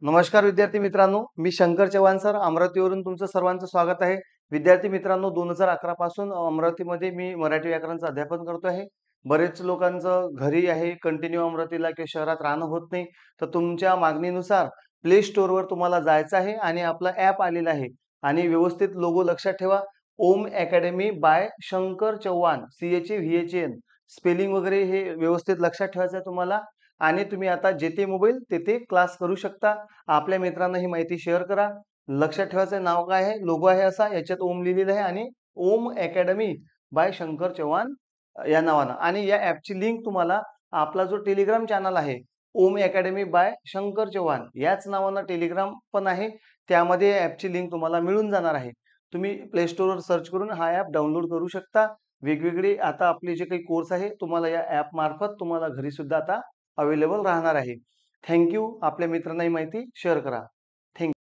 नमस्कार विद्यार्थी मित्रांनो, मी शंकर चव्हाण सर अमरावतीवरून तुमचं सर्वांचं स्वागत आहे. विद्यार्थी मित्रांनो 2011 पासून अमरावतीमध्ये मी मराठी व्याकरणाचं अध्यापन करतो आहे. बरेच लोकांचं घरी आहे, कंटिन्यू अमरावतीला किंवा शहरात राहणं होत नाही. तर तुमच्या मागणीनुसार प्ले स्टोअरवर तुम्हाला जायचं आहे आणि आपला ॲप आलेला आहे आणि व्यवस्थित लोगो लक्षात ठेवा. Om Academy by Shankar Chavhan, CHAVHAN spelling वगैरे हे व्यवस्थित लक्षात ठेवायचं आहे तुम्हाला. आणि तुम्ही आता जेथे मोबाईल तेथे क्लास करू शकता. आपल्या मित्रांना ही माहिती शेअर करा. लक्षात ठेवायचं नाव काय आहे, लोगो आहे असा, याच्यात ओम लिहिलेलं आहे आणि ओम अकॅडमी बाय शंकर चव्हाण या नावानं. आणि या ॲपची लिंक तुम्हाला आपला जो टेलिग्राम चॅनल आहे, ओम अकॅडमी बाय शंकर चव्हाण याच नावानं टेलिग्राम पण आहे. त्यामध्ये या ॲपची लिंक तुम्हाला मिळून जाणार आहे. तुम्ही प्ले स्टोअरवर सर्च करून हा ॲप डाउनलोड करू शकता. वेगवेगळे आता आपले जे काही कोर्स आहे, तुम्हाला या ॲप मार्फत तुम्हाला घरी सुद्धा आता अवेलेबल राहणार आहे. Thank you. आपल्या मित्रांना ही माहिती शेअर करा. थँक